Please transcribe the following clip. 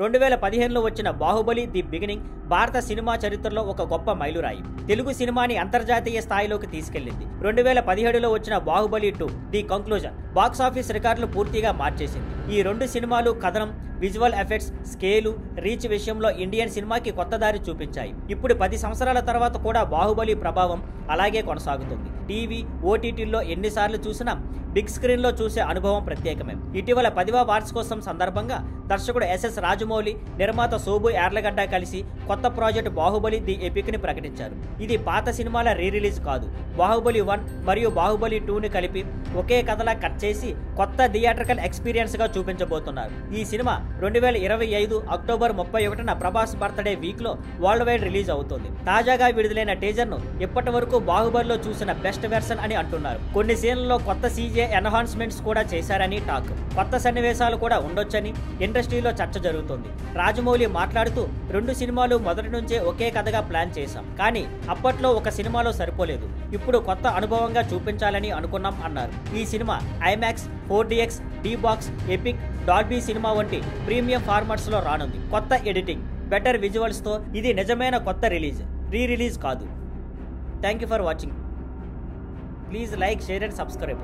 2015లో వచ్చిన Baahubali the beginning భారత cinema చరిత్రలో ఒక గొప్ప మైలురాయి. తెలుగు సినిమాని అంతర్జాతీయ స్థాయిలోకి తీసుకెళ్లింది. 2017లో వచ్చిన బాహుబలి 2 ది కంక్లూజన్ బాక్సాఫీస్ రికార్డులు పూర్తిగా మార్చేసింది. ఈ రెండు సినిమాలు కథనం, విజువల్ ఎఫెక్ట్స్, స్కేలు, రీచ్ విషయంలో ఇండియన్ సినిమాకి కొత్త దారి చూపించాయి. ఇప్పుడు 10 సంవత్సరాల తర్వాత కూడా బాహుబలి ప్రభావం అలాగే కొనసాగుతుంది. టీవీ, ఓటీటీల్లో ఎన్నిసార్లు చూసినా బిగ్ స్క్రీన్లో చూసే అనుభవం ప్రత్యేకమే. ఇటీవల 10వ వార్షికోత్సవం సందర్భంగా దర్శకుడు ఎస్ఎస్ రాజమౌళి, నిర్మాత సోబు యార్లగడ్డ కలిసి కొత్త ప్రాజెక్ట్ బాహుబలి ది ఎపిక్ ని ప్రకటించారు. ఇది పాత సినిమాల రీరిలీజ్ కాదు. బాహుబలి 1 మరియు బాహుబలి 2ని కలిపి ఒకే కథలా కట్ చేసి కొత్త థియేట్రికల్ ఎక్స్పీరియన్స్ గా చూపించబోతున్నారు. ఈ సినిమా 2025 అక్టోబర్ 31న ప్రభాస్ బర్త్డే వీక్ లో వరల్డ్ వైడ్ రిలీజ్ అవుతుంది. తాజాగా విడుదలైన టీజర్ ను ఇప్పటి వరకు బాహుబలిలో చూసిన బెస్ట్ వెర్షన్ అని అంటున్నారు. కొన్ని సీన్లలో కొత్త సీజే ఎన్హాన్స్మెంట్స్ కూడా చేశారని టాక్. కొత్త సన్నివేశాలు కూడా ఉండొచ్చని ఇండస్ట్రీలో చర్చ జరుగుతుంది. రాజమౌళి మాట్లాడుతూ, 2 సినిమాలు మొదటి నుంచే ఒకే కథగా ప్లాన్ చేశాం, కానీ అప్పట్లో ఒక సినిమాలో సరిపోలేదు. ఇప్పుడు కొత్త అనుభవంగా చూపించాలని అనుకున్నాం అన్నారు. ఈ cinema IMAX, 4DX, D-Box, epic, Dolby cinema వంటి ప్రీమియం ఫార్మాట్స్ లో రానుంది. కొత్త ఎడిటింగ్, బెటర్ విజువల్స్ తో ఇది నిజమైన కొత్త రిలీజ్, రీ-రిలీజ్ కాదు. Thank you for watching. Please like, share and subscribe.